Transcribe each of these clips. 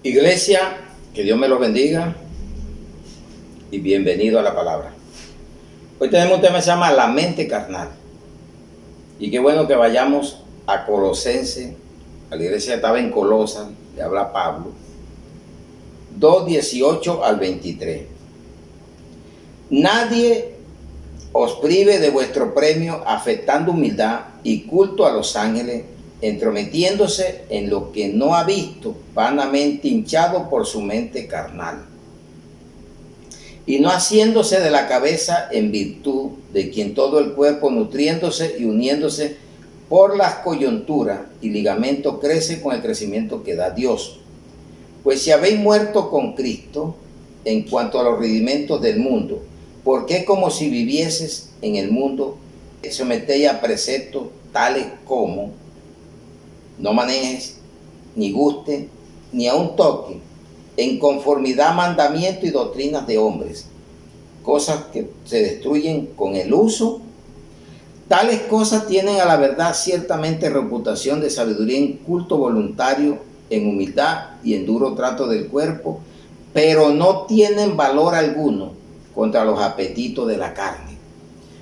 Iglesia, que Dios me los bendiga y bienvenido a la palabra. Hoy tenemos un tema que se llama la mente carnal. Y qué bueno que vayamos a Colosenses. A la iglesia estaba en Colosas, le habla Pablo. 2:18 al 23. Nadie os prive de vuestro premio, afectando humildad y culto a los ángeles, entrometiéndose en lo que no ha visto, vanamente hinchado por su mente carnal, y no haciéndose de la cabeza en virtud de quien todo el cuerpo, nutriéndose y uniéndose por las coyunturas y ligamentos, crece con el crecimiento que da Dios. Pues si habéis muerto con Cristo en cuanto a los rudimentos del mundo, porque es como si vivieses en el mundo, sometéis a preceptos tales como: no manejes, ni guste, ni aun toque, en conformidad a mandamientos y doctrinas de hombres, cosas que se destruyen con el uso. Tales cosas tienen a la verdad ciertamente reputación de sabiduría en culto voluntario, en humildad y en duro trato del cuerpo, pero no tienen valor alguno contra los apetitos de la carne.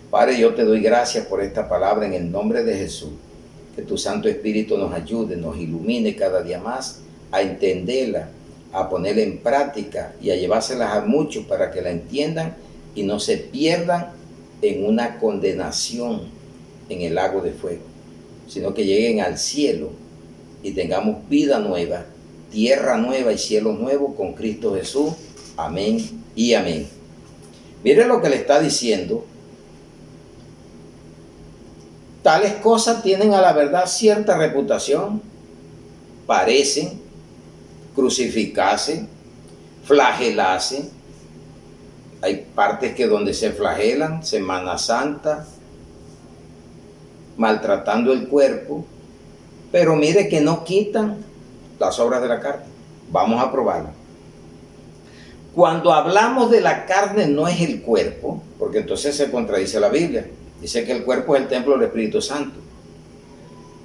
Padre, yo te doy gracias por esta palabra en el nombre de Jesús. Que tu Santo Espíritu nos ayude, nos ilumine cada día más a entenderla, a ponerla en práctica y a llevárselas a muchos para que la entiendan y no se pierdan en una condenación en el lago de fuego, sino que lleguen al cielo y tengamos vida nueva, tierra nueva y cielo nuevo con Cristo Jesús. Amén y amén. Mire lo que le está diciendo. Tales cosas tienen a la verdad cierta reputación, parecen crucificarse, flagelarse. Hay partes que donde se flagelan, Semana Santa, maltratando el cuerpo, pero mire que no quitan las obras de la carne. Vamos a probarlo. Cuando hablamos de la carne no es el cuerpo, porque entonces se contradice la Biblia. Dice que el cuerpo es el templo del Espíritu Santo.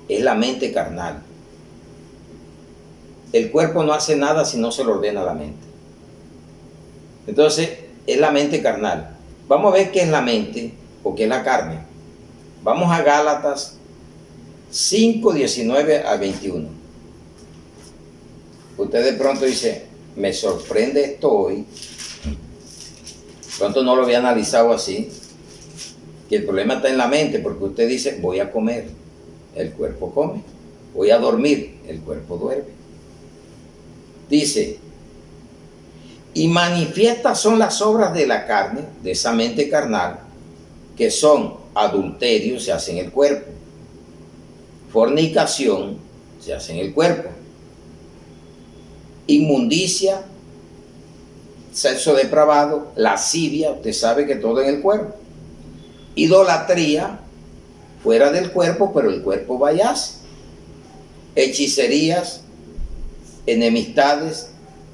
Es la mente carnal. El cuerpo no hace nada si no se lo ordena a la mente. Entonces, es la mente carnal. Vamos a ver qué es la mente o qué es la carne. Vamos a Gálatas 5:19 a 21. Usted de pronto dice: me sorprende esto hoy. Pronto no lo había analizado así. Que el problema está en la mente, porque usted dice: voy a comer, el cuerpo come; voy a dormir, el cuerpo duerme. Dice: y manifiestas son las obras de la carne, de esa mente carnal, que son adulterio, se hace en el cuerpo; fornicación, se hace en el cuerpo; inmundicia, sexo depravado, lascivia, usted sabe que todo en el cuerpo; idolatría, fuera del cuerpo, pero el cuerpo vayase; hechicerías, enemistades,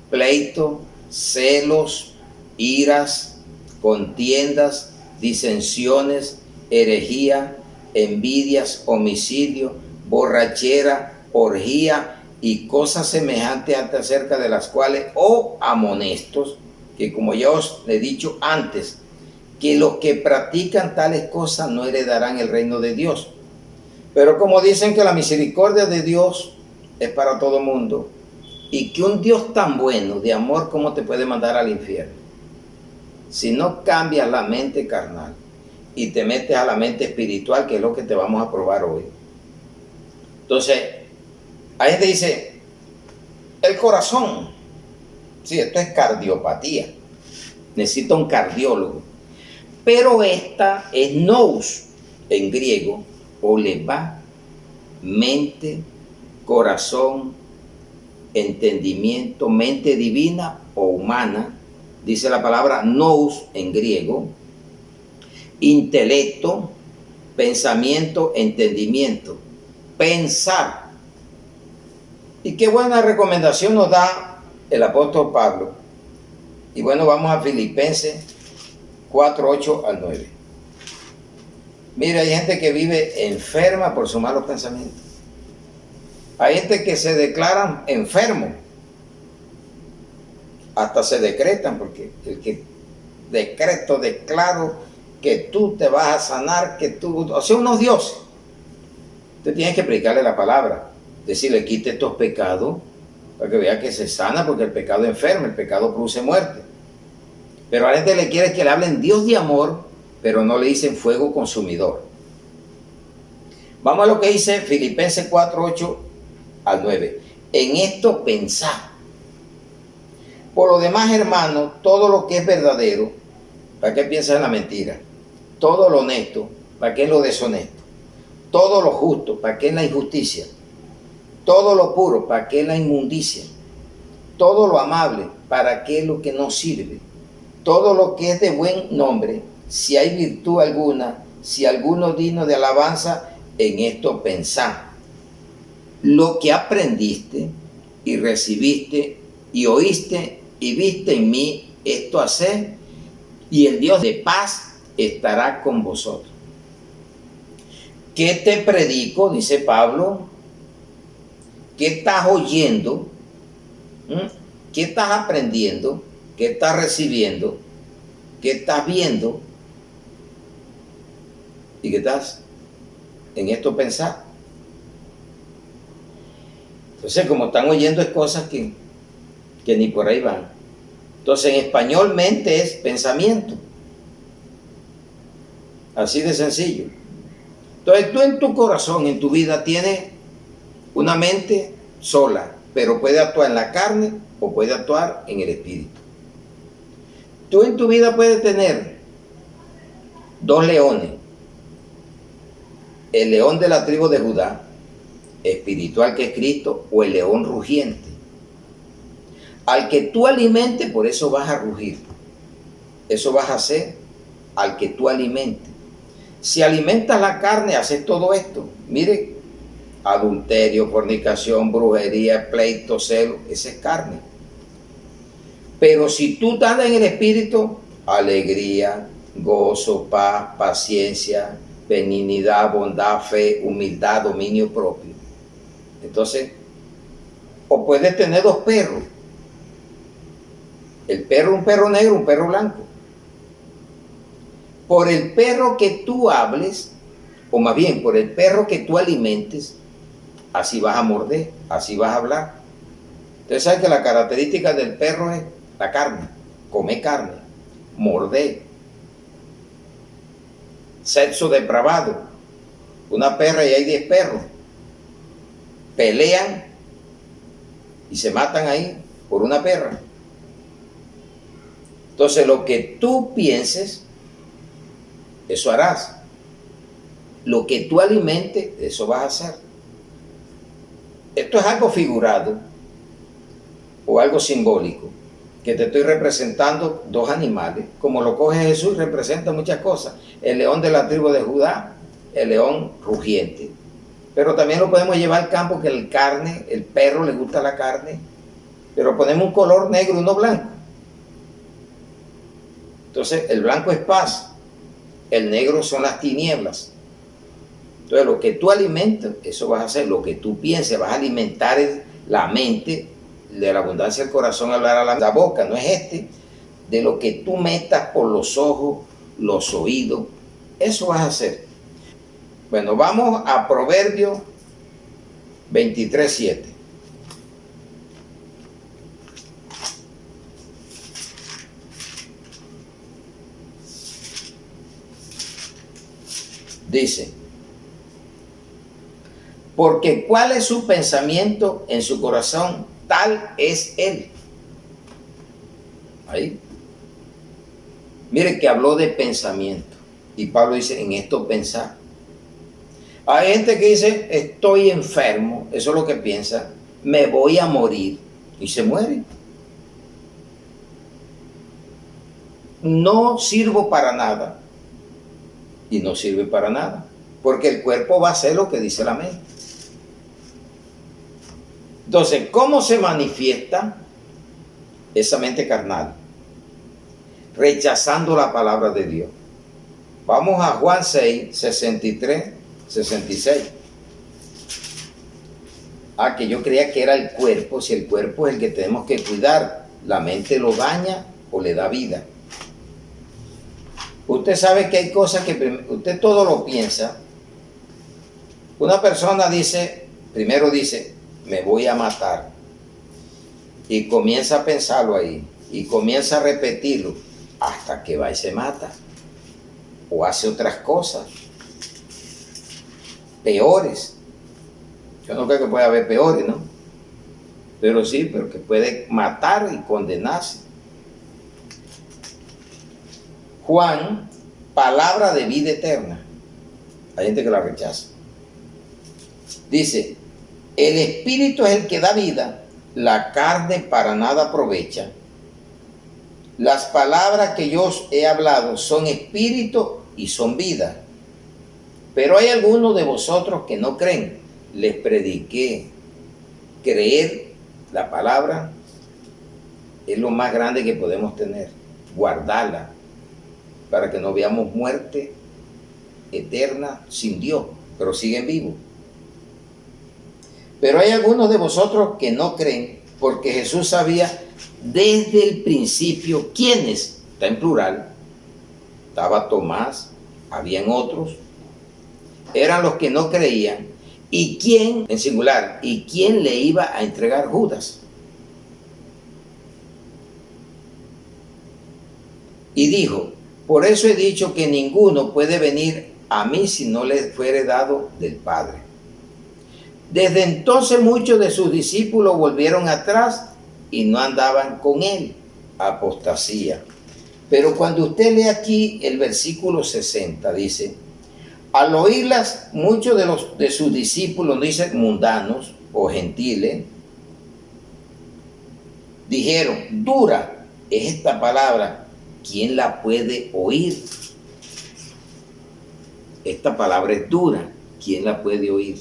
pleito, celos, iras, contiendas, disensiones, herejía, envidias, homicidio, borrachera, orgía y cosas semejantes acerca de las cuales amonestos, que como ya os he dicho antes, que los que practican tales cosas no heredarán el reino de Dios. Pero como dicen que la misericordia de Dios es para todo mundo, y que un Dios tan bueno, de amor, ¿cómo te puede mandar al infierno? Si no cambias la mente carnal y te metes a la mente espiritual, que es lo que te vamos a probar hoy. Entonces, ahí te dice, el corazón. Sí, esto es cardiopatía. Necesita un cardiólogo. Pero esta es nous en griego, o leva, mente, corazón, entendimiento, mente divina o humana. Dice la palabra nous en griego, intelecto, pensamiento, entendimiento, pensar. Y qué buena recomendación nos da el apóstol Pablo. Y bueno, vamos a Filipenses 4:8 al 9. Mira, hay gente que vive enferma por sus malos pensamientos. Hay gente que se declaran enfermos hasta se decretan, porque el que declaro que tú te vas a sanar, que tú, o sea, unos dioses. Tú tienes que predicarle la palabra, decirle, quite estos pecados, para que vea que se sana, porque el pecado enferma, el pecado produce muerte. Pero a la gente le quiere que le hablen Dios de amor, pero no le dicen fuego consumidor. Vamos a lo que dice Filipenses 4, 8 al 9. En esto pensad. Por lo demás, hermanos, todo lo que es verdadero, ¿para qué piensas en la mentira? Todo lo honesto, ¿para qué en lo deshonesto? Todo lo justo, ¿para qué en la injusticia? Todo lo puro, ¿para qué en la inmundicia? Todo lo amable, ¿para qué lo que no sirve? Todo lo que es de buen nombre, si hay virtud alguna, si alguno digno de alabanza, en esto pensad. Lo que aprendiste y recibiste y oíste y viste en mí, esto haced, y el Dios de paz estará con vosotros. ¿Qué te predico? Dice Pablo. ¿Qué estás oyendo? ¿Qué estás aprendiendo? ¿Qué estás recibiendo? ¿Qué estás viendo? ¿Y qué estás en esto pensar? Entonces, como están oyendo, es cosas que ni por ahí van. Entonces, en español, mente es pensamiento. Así de sencillo. Entonces, tú en tu corazón, en tu vida, tienes una mente sola, pero puede actuar en la carne o puede actuar en el espíritu. Tú en tu vida puedes tener dos leones. El león de la tribu de Judá, espiritual, que es Cristo, o el león rugiente. Al que tú alimentes, por eso vas a rugir. Eso vas a hacer al que tú alimentes. Si alimentas la carne, haces todo esto. Mire, adulterio, fornicación, brujería, pleito, celo, esa es carne. Pero si tú estás en el espíritu, alegría, gozo, paz, paciencia, benignidad, bondad, fe, humildad, dominio propio. Entonces, o puedes tener dos perros. El perro, un perro negro, un perro blanco. Por el perro que tú hables, o más bien por el perro que tú alimentes, así vas a morder, así vas a hablar. Ustedes saben que la característica del perro es la carne, comer carne, morder. Sexo depravado. Una perra y hay 10 perros. Pelean y se matan ahí por una perra. Entonces, lo que tú pienses, eso harás. Lo que tú alimentes, eso vas a hacer. Esto es algo figurado o algo simbólico, que te estoy representando dos animales, como lo coge Jesús, representa muchas cosas. El león de la tribu de Judá, el león rugiente. Pero también lo podemos llevar al campo, que el carne, el perro le gusta la carne, pero ponemos un color negro y uno blanco. Entonces, el blanco es paz, el negro son las tinieblas. Entonces, lo que tú alimentas, eso vas a hacer. Lo que tú pienses, vas a alimentar la mente. De la abundancia del corazón hablará la boca, no es de lo que tú metas por los ojos, los oídos, eso vas a hacer. Bueno, vamos a Proverbios 23:7. Dice, porque cuál es su pensamiento en su corazón, tal es él. Ahí. Mire que habló de pensamiento. Y Pablo dice, en esto pensar. Hay gente que dice, estoy enfermo. Eso es lo que piensa. Me voy a morir. Y se muere. No sirvo para nada. Y no sirve para nada. Porque el cuerpo va a hacer lo que dice la mente. Entonces, ¿cómo se manifiesta esa mente carnal? Rechazando la palabra de Dios. Vamos a Juan 6, 63, 66. Que yo creía que era el cuerpo. Si el cuerpo es el que tenemos que cuidar, la mente lo daña o le da vida. Usted sabe que hay cosas que usted todo lo piensa. Una persona primero dice, me voy a matar. Y comienza a pensarlo ahí. Y comienza a repetirlo hasta que va y se mata. O hace otras cosas peores. Yo no creo que pueda haber peores, ¿no? Pero sí, pero que puede matar y condenarse. Juan, palabra de vida eterna. Hay gente que la rechaza. Dice, el espíritu es el que da vida, la carne para nada aprovecha. Las palabras que yo os he hablado son espíritu y son vida. Pero hay algunos de vosotros que no creen. Les prediqué. Creer la palabra es lo más grande que podemos tener. Guardarla para que no veamos muerte eterna sin Dios, pero siguen vivos. Pero hay algunos de vosotros que no creen, porque Jesús sabía desde el principio quiénes, está en plural, estaba Tomás, habían otros, eran los que no creían, y quién, en singular, y quién le iba a entregar Judas. Y dijo, por eso he dicho que ninguno puede venir a mí si no le fuere dado del Padre. Desde entonces muchos de sus discípulos volvieron atrás y no andaban con él. Apostasía. Pero cuando usted lee aquí el versículo 60, dice, al oírlas, muchos de sus discípulos, no dice mundanos o gentiles, dijeron, dura es esta palabra, ¿quién la puede oír? Esta palabra es dura, ¿quién la puede oír?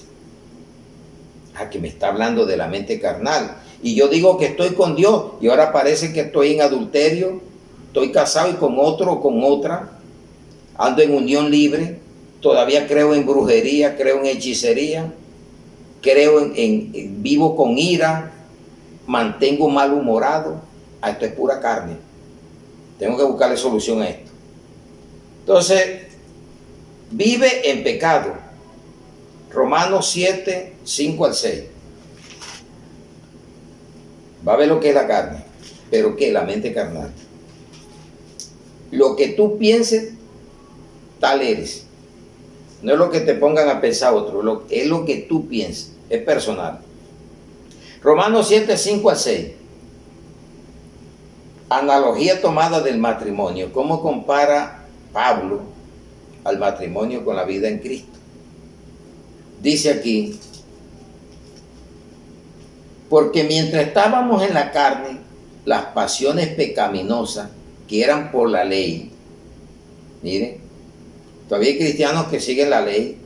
Ah, que me está hablando de la mente carnal. Y yo digo que estoy con Dios y ahora parece que estoy en adulterio, estoy casado y con otro o con otra, ando en unión libre, todavía creo en brujería, creo en hechicería, creo vivo con ira, mantengo malhumorado. Ah, esto es pura carne. Tengo que buscarle solución a esto. Entonces, vive en pecado. Romanos 7, 5 al 6. Va a ver lo que es la carne, pero ¿qué? La mente carnal. Lo que tú pienses, tal eres. No es lo que te pongan a pensar otro, es lo que tú piensas, es personal. Romanos 7, 5 al 6. Analogía tomada del matrimonio. ¿Cómo compara Pablo al matrimonio con la vida en Cristo? Dice aquí, porque mientras estábamos en la carne, las pasiones pecaminosas que eran por la ley, miren, todavía hay cristianos que siguen la ley,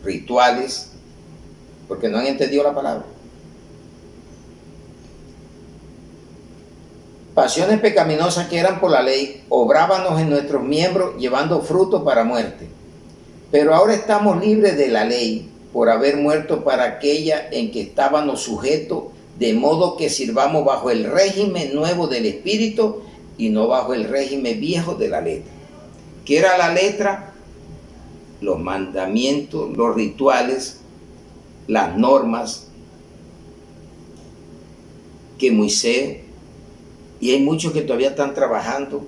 rituales, porque no han entendido la palabra. Pasiones pecaminosas que eran por la ley, obrábamos en nuestros miembros llevando fruto para muerte. Pero ahora estamos libres de la ley por haber muerto para aquella en que estábamos sujetos, de modo que sirvamos bajo el régimen nuevo del Espíritu y no bajo el régimen viejo de la letra. ¿Qué era la letra? Los mandamientos, los rituales, las normas que Moisés, y hay muchos que todavía están trabajando,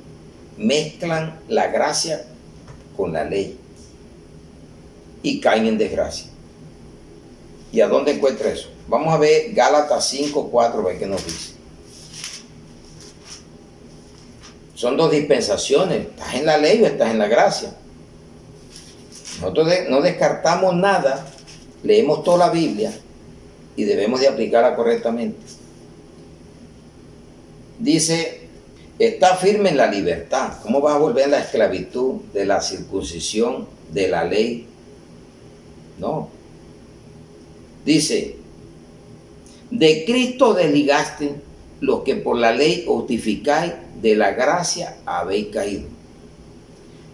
mezclan la gracia con la ley y caen en desgracia. ¿Y a dónde encuentra eso? Vamos a ver Gálatas 5, 4, a ver qué nos dice. Son dos dispensaciones. ¿Estás en la ley o estás en la gracia? Nosotros no descartamos nada, leemos toda la Biblia y debemos de aplicarla correctamente. Dice, está firme en la libertad. ¿Cómo vas a volver a la esclavitud de la circuncisión, de la ley? No. Dice, de Cristo desligaste los que por la ley justificáis, de la gracia habéis caído.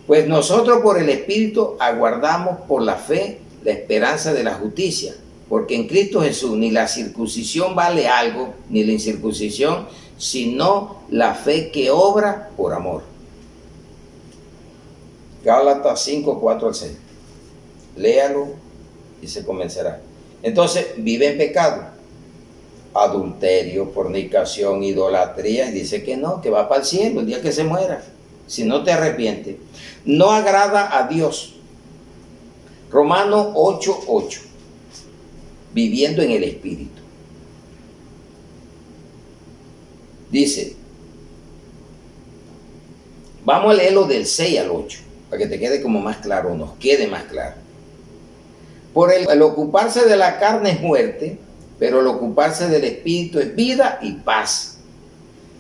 Pues nosotros por el Espíritu aguardamos por la fe la esperanza de la justicia. porque en Cristo Jesús ni la circuncisión vale algo, ni la incircuncisión, sino la fe que obra por amor. Gálatas 5, 4 al 6. Léalo y se convencerá. Entonces, vive en pecado, adulterio, fornicación, idolatría, y dice que no, que va para el cielo el día que se muera, si no te arrepientes. No agrada a Dios. Romanos 8, 8. Viviendo en el Espíritu. Dice, vamos a leerlo del 6 al 8, para que te quede como más claro, nos quede más claro. Por el ocuparse de la carne es muerte, pero el ocuparse del Espíritu es vida y paz.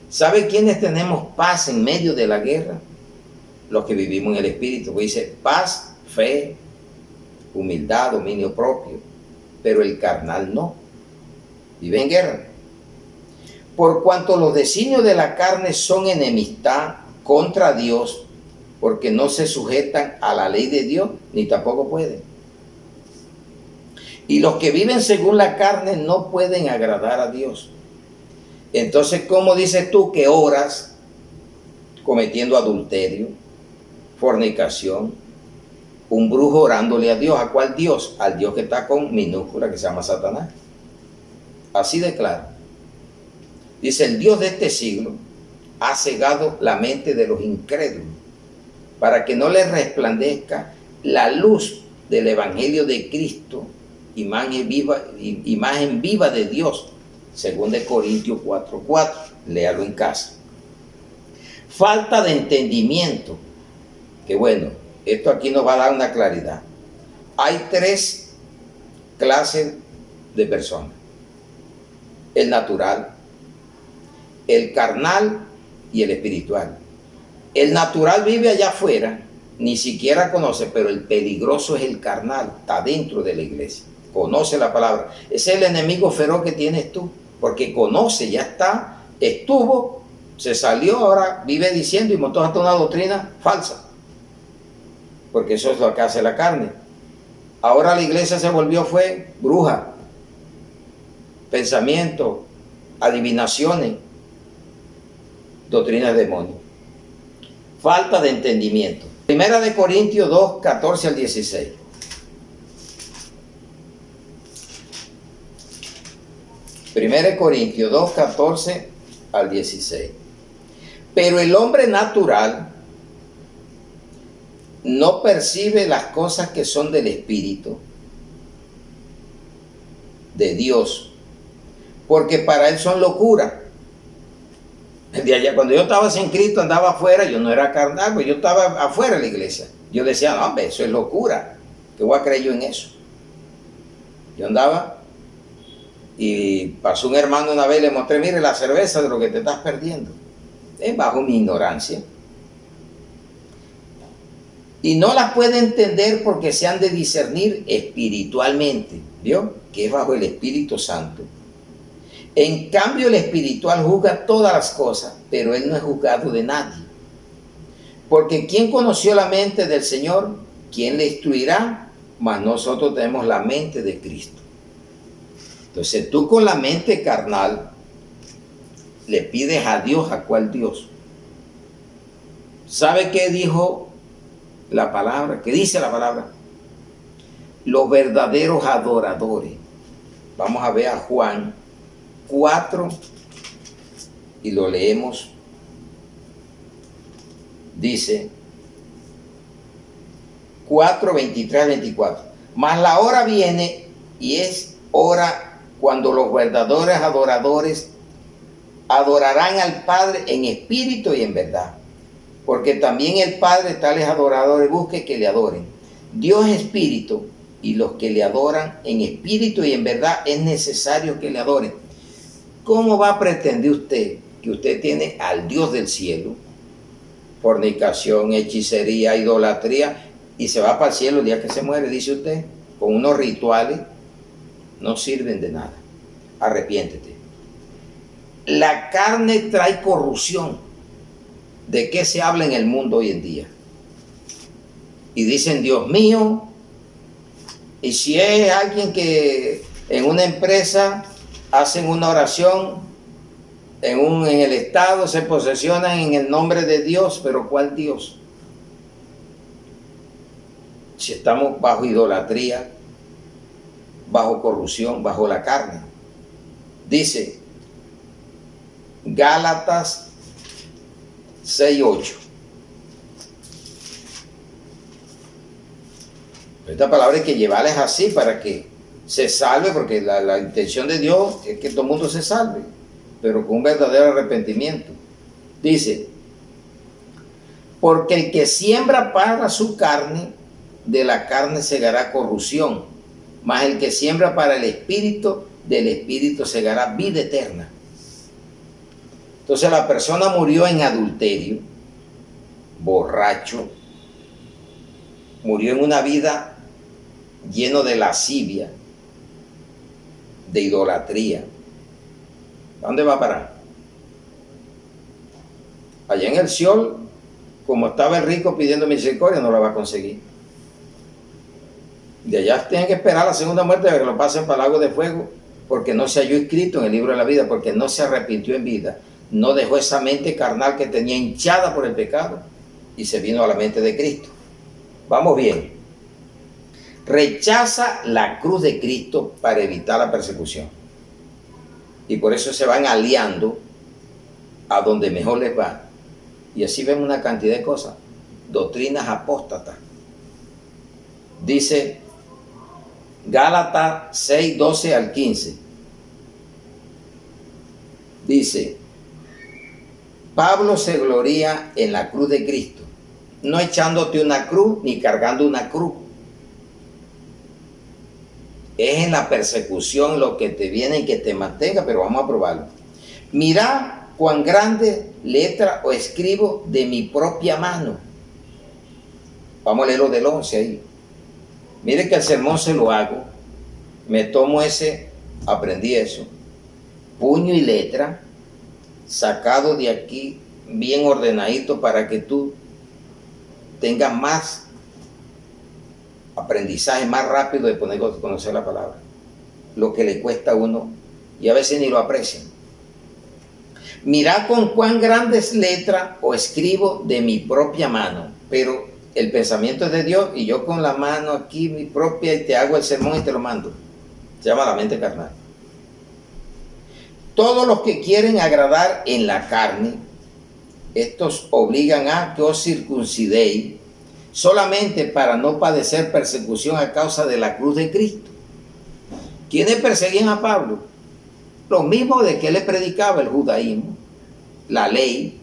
¿Sabe quiénes tenemos paz en medio de la guerra? Los que vivimos en el Espíritu. Pues dice paz, fe, humildad, dominio propio, pero el carnal no. Vive en guerra. Por cuanto los designios de la carne son enemistad contra Dios, porque no se sujetan a la ley de Dios, ni tampoco pueden. Y los que viven según la carne no pueden agradar a Dios. Entonces, ¿cómo dices tú que oras cometiendo adulterio, fornicación, un brujo orándole a Dios? ¿A cuál Dios? Al Dios que está con minúscula, que se llama Satanás. Así de claro. Dice, el Dios de este siglo ha cegado la mente de los incrédulos para que no les resplandezca la luz del Evangelio de Cristo, imagen viva de Dios, según de Corintios 4:4. Léalo en casa. Falta de entendimiento. Que bueno, esto aquí nos va a dar una claridad. Hay tres clases de personas: el natural, el carnal y el espiritual. El natural vive allá afuera, ni siquiera conoce, pero el peligroso es el carnal, está dentro de la iglesia, conoce la palabra. Ese es el enemigo feroz que tienes tú, porque conoce, ya está, estuvo, se salió, ahora vive diciendo y montó hasta una doctrina falsa, porque eso es lo que hace la carne. Ahora la iglesia se volvió, fue bruja, pensamiento, adivinaciones, doctrinas de demonios. Falta de entendimiento. Primera de Corintios 2, 14 al 16. Primera de Corintios 2, 14 al 16. Pero el hombre natural no percibe las cosas que son del Espíritu de Dios, porque para él son locura. De allá, cuando yo estaba sin Cristo, andaba afuera, yo no era carnal, pues yo estaba afuera de la iglesia. Yo decía, no, hombre, eso es locura. ¿Qué voy a creer yo en eso? Yo andaba y pasó un hermano una vez, le mostré, mire, la cerveza de lo que te estás perdiendo. Es bajo mi ignorancia. Y no las puede entender porque se han de discernir espiritualmente, ¿vio? Que es bajo el Espíritu Santo. En cambio, el espiritual juzga todas las cosas, pero él no es juzgado de nadie. Porque ¿quién conoció la mente del Señor? ¿Quién le instruirá? Mas nosotros tenemos la mente de Cristo. Entonces tú con la mente carnal le pides a Dios, ¿a cuál Dios? ¿Sabe qué dijo la palabra? ¿Qué dice la palabra? Los verdaderos adoradores. Vamos a ver a Juan 4 y lo leemos. Dice 4, 23, 24. Mas la hora viene y es hora cuando los verdaderos adoradores adorarán al Padre en espíritu y en verdad. Porque también el Padre tales adoradores busque que le adoren. Dios es espíritu y los que le adoran en espíritu y en verdad es necesario que le adoren. ¿Cómo va a pretender usted que usted tiene al Dios del cielo, fornicación, hechicería, idolatría, y se va para el cielo el día que se muere, dice usted, con unos rituales? No sirven de nada. Arrepiéntete. La carne trae corrupción. ¿De qué se habla en el mundo hoy en día? Y dicen, Dios mío, y si es alguien que En una empresa hacen una oración, en el Estado se posesionan en el nombre de Dios, pero ¿cuál Dios? Si estamos bajo idolatría, bajo corrupción, bajo la carne. Dice Gálatas 6:8. Esta palabra hay que llevarles así para que se salve, porque la intención de Dios es que todo el mundo se salve, pero con un verdadero arrepentimiento. Dice, porque el que siembra para su carne, de la carne segará corrupción, mas el que siembra para el Espíritu, del Espíritu segará vida eterna. Entonces la persona murió en adulterio, borracho, murió en una vida lleno de lascivia, de idolatría. ¿A dónde va a parar? Allá en el Seol, como estaba el rico pidiendo misericordia, no la va a conseguir. De allá tienen que esperar la segunda muerte para que lo pasen para el lago de fuego, porque no se halló escrito en el libro de la vida, porque no se arrepintió en vida, no dejó esa mente carnal que tenía hinchada por el pecado y se vino a la mente de Cristo. Vamos bien. Rechaza la cruz de Cristo para evitar la persecución. Y por eso se van aliando a donde mejor les va. Y así vemos una cantidad de cosas. Doctrinas apóstatas. Dice Gálatas 6:12 al 15. Dice, Pablo se gloría en la cruz de Cristo, no echándote una cruz ni cargando una cruz. Es en la persecución lo que te viene y que te mantenga, pero vamos a probarlo. Mirá cuán grande letra o escribo de mi propia mano. Vamos a leerlo del 11 ahí. Mire que el sermón se lo hago. Me tomo aprendí eso. Puño y letra, sacado de aquí, bien ordenadito para que tú tengas más aprendizaje, más rápido de poder conocer la palabra. Lo que le cuesta a uno y a veces ni lo aprecian. Mirad con cuán grandes letras o escribo de mi propia mano, pero el pensamiento es de Dios y yo con la mano aquí mi propia y te hago el sermón y te lo mando. Se llama la mente carnal. Todos los que quieren agradar en la carne, estos obligan a que os circuncidéis solamente para no padecer persecución a causa de la cruz de Cristo. ¿Quiénes perseguían a Pablo? Los mismos de que le predicaba el judaísmo, la ley,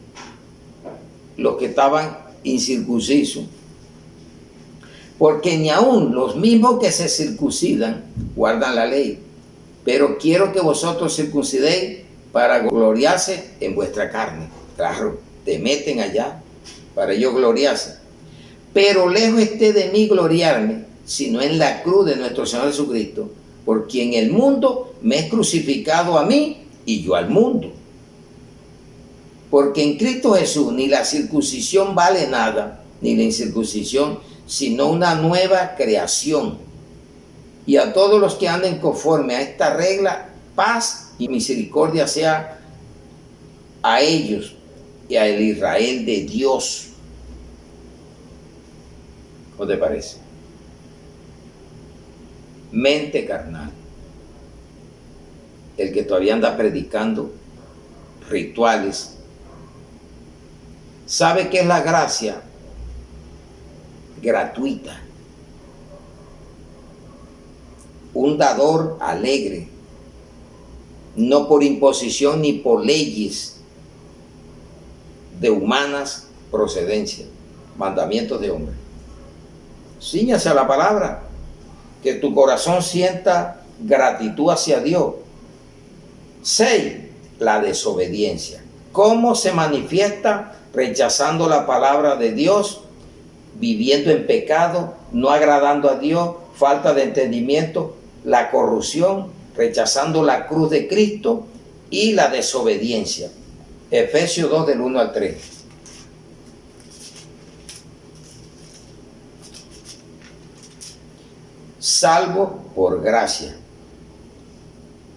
los que estaban incircuncisos. Porque ni aun los mismos que se circuncidan guardan la ley. Pero quiero que vosotros circuncidéis para gloriarse en vuestra carne. Claro, te meten allá para ellos gloriarse. Pero lejos esté de mí gloriarme, sino en la cruz de nuestro Señor Jesucristo, por quien el mundo me es crucificado a mí y yo al mundo. Porque en Cristo Jesús ni la circuncisión vale nada, ni la incircuncisión, sino una nueva creación. Y a todos los que anden conforme a esta regla, paz y misericordia sea a ellos y al Israel de Dios. ¿Cómo te parece? Mente carnal. El que todavía anda predicando rituales. ¿Sabe qué es la gracia? Gratuita. Un dador alegre, no por imposición ni por leyes de humanas procedencia, mandamientos de hombre. Cíñase a la palabra, que tu corazón sienta gratitud hacia Dios. 6. La desobediencia. ¿Cómo se manifiesta? Rechazando la palabra de Dios, viviendo en pecado, no agradando a Dios, falta de entendimiento, la corrupción, rechazando la cruz de Cristo y la desobediencia. Efesios 2 del 1 al 3. Salvo por gracia.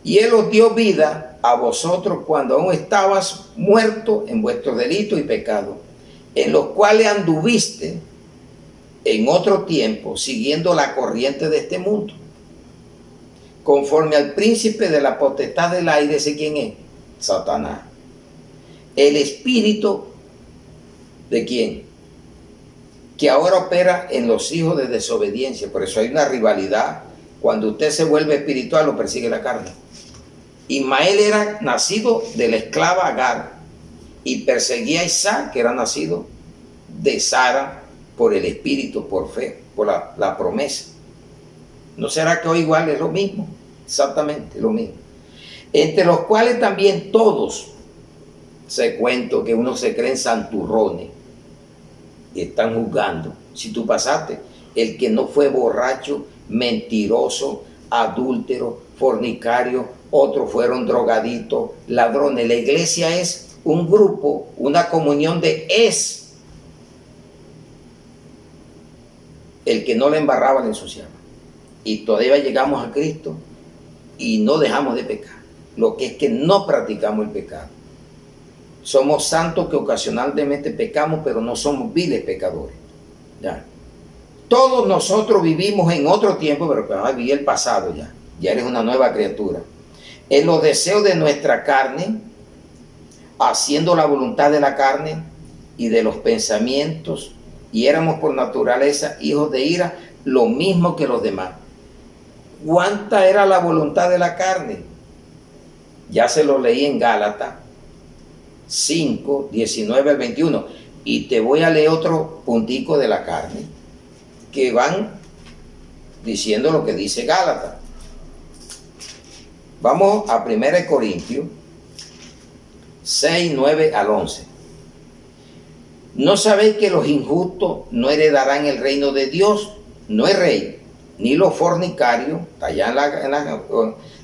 Y Él os dio vida a vosotros cuando aún estabas muertos en vuestros delitos y pecados, en los cuales anduviste en otro tiempo, siguiendo la corriente de este mundo, conforme al príncipe de la potestad del aire. ¿Ese quién es? Satanás. El espíritu ¿de quién? Que ahora opera en los hijos de desobediencia. Por eso hay una rivalidad. Cuando usted se vuelve espiritual, lo persigue la carne. Ismael era nacido de la esclava Agar y perseguía a Isaac, que era nacido de Sara, por el espíritu, por fe, por la promesa. ¿No será que hoy igual es lo mismo? Exactamente lo mismo. Entre los cuales también todos, se cuento que uno se creen santurrones y están juzgando. Si tú pasaste, el que no fue borracho, mentiroso, adúltero, fornicario, otros fueron drogaditos, ladrones. La iglesia es un grupo, una comunión de es. El que no le embarraba, le ensuciaba. Y todavía llegamos a Cristo y no dejamos de pecar. Lo que es que no practicamos el pecado. Somos santos que ocasionalmente pecamos, pero no somos viles pecadores. ¿Ya? Todos nosotros vivimos en otro tiempo, pero viví el pasado ya. Ya eres una nueva criatura. En los deseos de nuestra carne, haciendo la voluntad de la carne y de los pensamientos, y éramos por naturaleza hijos de ira, lo mismo que los demás. ¿Cuánta era la voluntad de la carne? Ya se lo leí en Gálatas 5, 19 al 21. Y te voy a leer otro puntico de la carne, que van diciendo lo que dice Gálatas. Vamos a 1 Corintios 6, 9 al 11. ¿No sabéis que los injustos no heredarán el reino de Dios? No es rey, ni los fornicarios, allá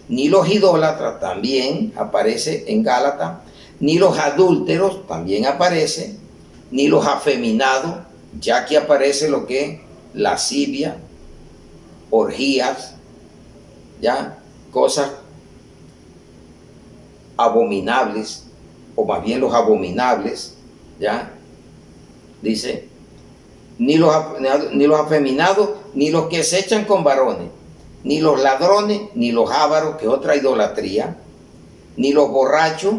ni los idólatras, también aparece en Gálatas, ni los adúlteros, también aparece, ni los afeminados, ya que aparece lo que es lascivia, orgías, ya, cosas abominables, o más bien los abominables, ya, dice, ni los afeminados, ni los que se echan con varones, ni los ladrones, ni los ávaros, que es otra idolatría, ni los borrachos,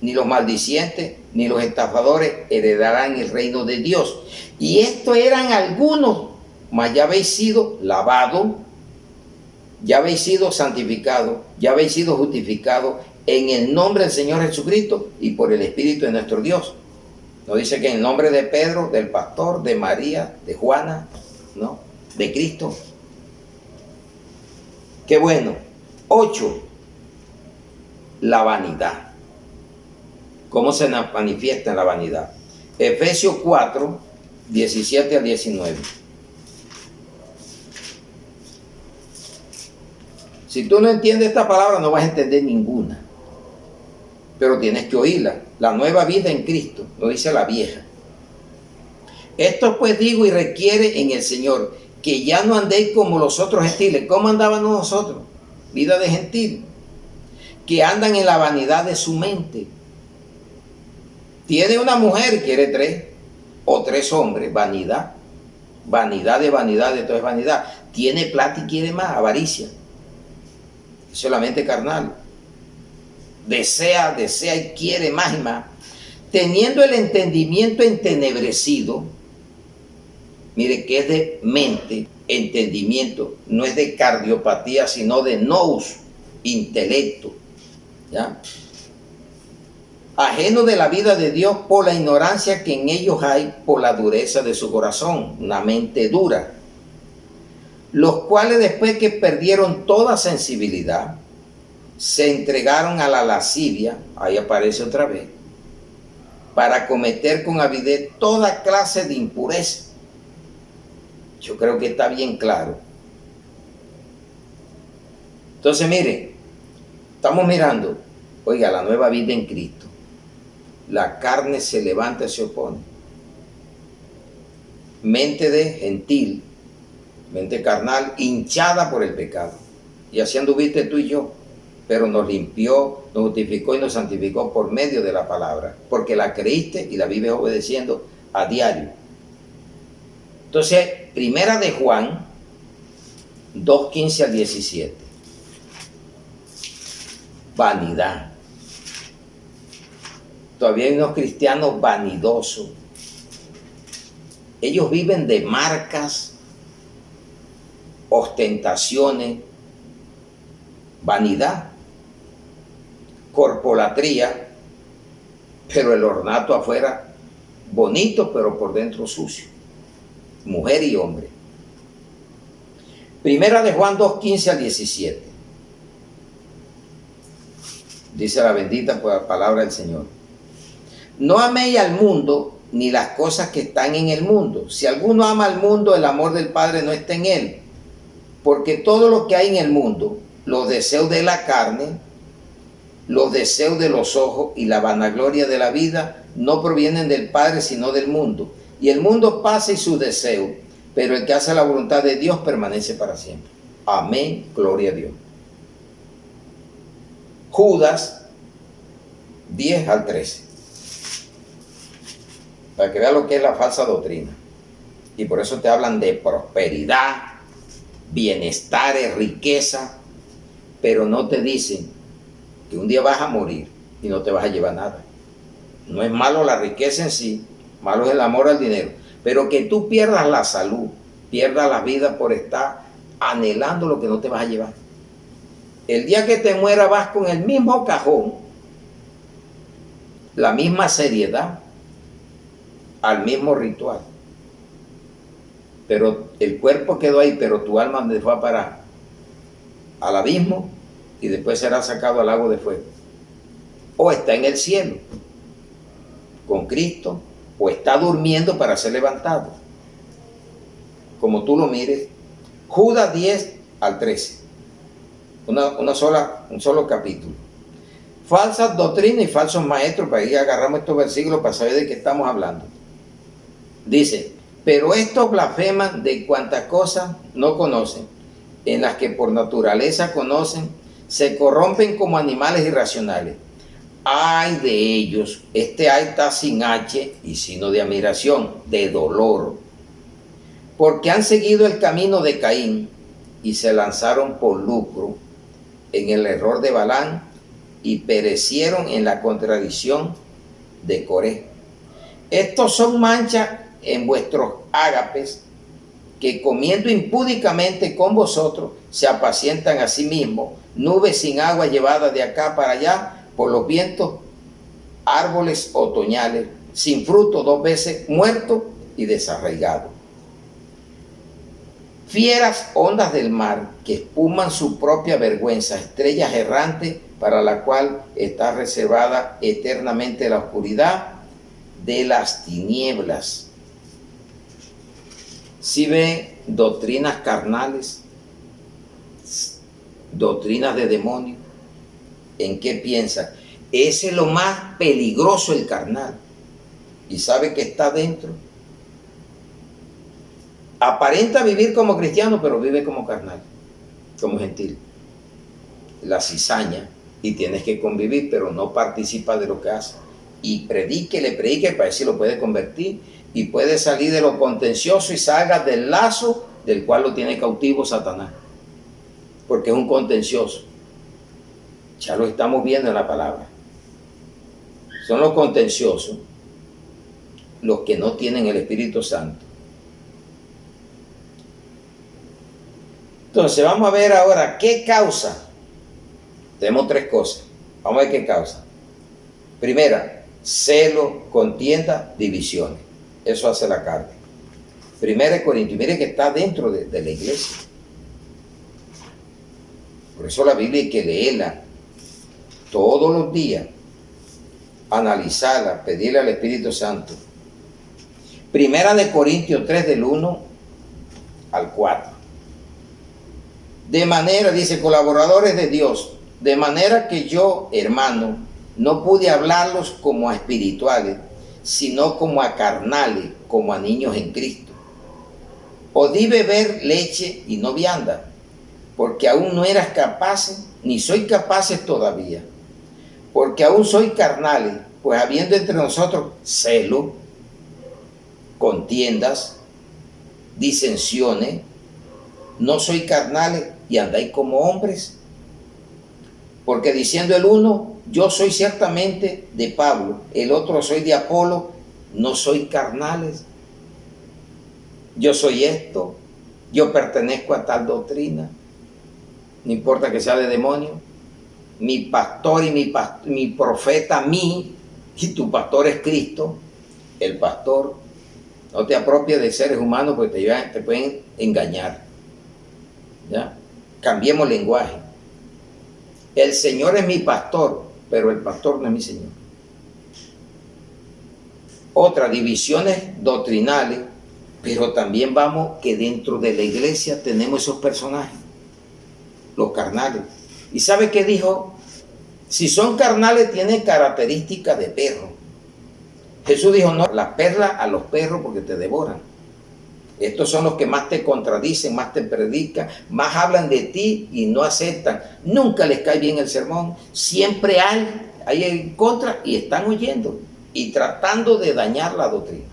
ni los maldicientes, ni los estafadores heredarán el reino de Dios. Y estos eran algunos, mas ya habéis sido lavados, ya habéis sido santificados, ya habéis sido justificados en el nombre del Señor Jesucristo y por el Espíritu de nuestro Dios. No dice que en el nombre de Pedro, del pastor, de María, de Juana, no, de Cristo. Qué bueno. 8. La vanidad. ¿Cómo se manifiesta en la vanidad? Efesios 4, 17 al 19. Si tú no entiendes esta palabra, no vas a entender ninguna. Pero tienes que oírla. La nueva vida en Cristo, lo dice la vieja. Esto pues digo y requiere en el Señor, que ya no andéis como los otros gentiles. ¿Cómo andábamos nosotros? Vida de gentil. Que andan en la vanidad de su mente. Tiene una mujer, quiere 3, o 3 hombres, vanidad. Vanidad, esto es vanidad. Tiene plata y quiere más, avaricia. Solamente carnal. Desea y quiere más y más. Teniendo el entendimiento entenebrecido, mire que es de mente, entendimiento, no es de cardiopatía, sino de nous, intelecto, ¿ya? Ajeno de la vida de Dios por la ignorancia que en ellos hay, por la dureza de su corazón, una mente dura, los cuales después que perdieron toda sensibilidad, se entregaron a la lascivia, ahí aparece otra vez, para cometer con avidez toda clase de impureza. Yo creo que está bien claro. Entonces, mire, estamos mirando, oiga, la nueva vida en Cristo. La carne se levanta y se opone. Mente de gentil, mente carnal, hinchada por el pecado. Y así anduviste tú y yo. pero nos limpió, nos justificó y nos santificó por medio de la palabra, porque la creíste y la vives obedeciendo a diario. Entonces, primera de Juan 2:15 al 17. Vanidad. Todavía hay unos cristianos vanidosos. Ellos viven de marcas, ostentaciones, vanidad, corpolatría, pero el ornato afuera bonito, pero por dentro sucio. Mujer y hombre. Primera de Juan 2:15 al 17. Dice la bendita palabra del Señor. No améis al mundo ni las cosas que están en el mundo. Si alguno ama al mundo, el amor del Padre no está en él. Porque todo lo que hay en el mundo, los deseos de la carne, los deseos de los ojos y la vanagloria de la vida, no provienen del Padre, sino del mundo. Y el mundo pasa y sus deseos, pero el que hace la voluntad de Dios permanece para siempre. Amén, gloria a Dios. Judas 10 al 13. Para que vea lo que es la falsa doctrina. Y por eso te hablan de prosperidad, bienestar, riqueza, pero no te dicen que un día vas a morir y no te vas a llevar nada. No es malo la riqueza en sí, malo es el amor al dinero, pero que tú pierdas la salud, pierdas la vida por estar anhelando lo que no te vas a llevar. El día que te mueras vas con el mismo cajón, la misma seriedad, al mismo ritual. Pero el cuerpo quedó ahí, pero tu alma donde fue a parar, al abismo, y después será sacado al lago de fuego. O está en el cielo con Cristo, o está durmiendo para ser levantado. Como tú lo mires. Judas 10 al 13. Un solo capítulo. Falsas doctrinas y falsos maestros. Para ahí agarramos estos versículos para saber de qué estamos hablando. Dice, pero estos blasfeman de cuantas cosas no conocen, en las que por naturaleza conocen, se corrompen como animales irracionales. Ay de ellos, este ay está sin H y sino de admiración, de dolor, porque han seguido el camino de Caín y se lanzaron por lucro en el error de Balán y perecieron en la contradicción de Coré. Estos son manchas en vuestros ágapes, que comiendo impúdicamente con vosotros se apacientan a sí mismos, nubes sin agua llevadas de acá para allá por los vientos, árboles otoñales, sin fruto, 2 veces muertos y desarraigados. Fieras ondas del mar que espuman su propia vergüenza, estrellas errantes para la cual está reservada eternamente la oscuridad de las tinieblas. Si ven doctrinas carnales, doctrinas de demonios, ¿en qué piensan? Ese es lo más peligroso, el carnal. ¿Y sabe que está dentro? Aparenta vivir como cristiano, pero vive como carnal, como gentil. La cizaña, y tienes que convivir, pero no participa de lo que hace. Y le predique para ver si lo puede convertir y puede salir de lo contencioso y salga del lazo del cual lo tiene cautivo Satanás. Porque es un contencioso. Ya lo estamos viendo en la palabra. Son los contenciosos los que no tienen el Espíritu Santo. Entonces vamos a ver ahora qué causa. Tenemos 3 cosas. Vamos a ver qué causa. Primera, celo, contienda, divisiones. Eso hace la carne. Primera de Corintios, mire que está dentro de la iglesia. Por eso la Biblia hay que leerla todos los días, analizarla, pedirle al Espíritu Santo. Primera de Corintios 3 del 1 al 4. De manera, dice, colaboradores de Dios, de manera que yo, hermano, no pude hablarlos como a espirituales, sino como a carnales, como a niños en Cristo. Os di beber leche y no vianda, porque aún no eras capaces ni soy capaces todavía, porque aún soy carnales, pues habiendo entre nosotros celo, contiendas, disensiones, no soy carnales y andáis como hombres. Porque diciendo el uno, yo soy ciertamente de Pablo, el otro soy de Apolo, no soy carnales. Yo soy esto, yo pertenezco a tal doctrina, no importa que sea de demonio. Mi pastor y mi profeta, mí, y tu pastor es Cristo, el pastor. No te apropies de seres humanos porque te pueden engañar. ¿Ya? Cambiemos lenguaje. El Señor es mi pastor, pero el pastor no es mi Señor. Otras divisiones doctrinales, pero también vamos que dentro de la iglesia tenemos esos personajes, los carnales. ¿Y sabe qué dijo? Si son carnales, tienen características de perro. Jesús dijo, no, las perlas a los perros porque te devoran. Estos son los que más te contradicen, más te predican, más hablan de ti y no aceptan. Nunca les cae bien el sermón. Siempre hay en contra y están oyendo y tratando de dañar la doctrina.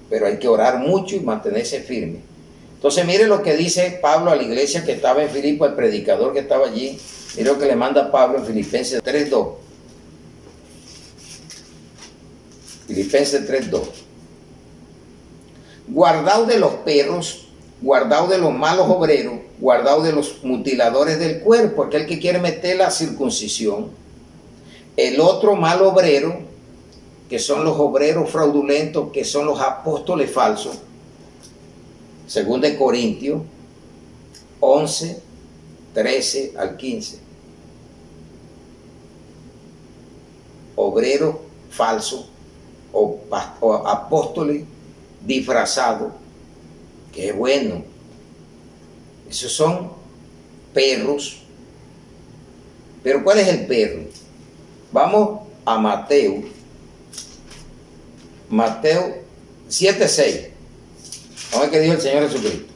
Pero hay que orar mucho y mantenerse firme. Entonces mire lo que dice Pablo a la iglesia que estaba en Filipo, el predicador que estaba allí. Mire lo que le manda Pablo en Filipenses 3:2. Filipenses 3:2. Guardaos de los perros, guardaos de los malos obreros, guardaos de los mutiladores del cuerpo, aquel que quiere meter la circuncisión. El otro mal obrero, que son los obreros fraudulentos, que son los apóstoles falsos. Según de Corintios 11, 13 al 15. Obreros falsos o apóstoles disfrazados, que es bueno. Esos son perros. Pero ¿cuál es el perro? Vamos a Mateo 7:6. Vamos a ver qué dijo el Señor Jesucristo.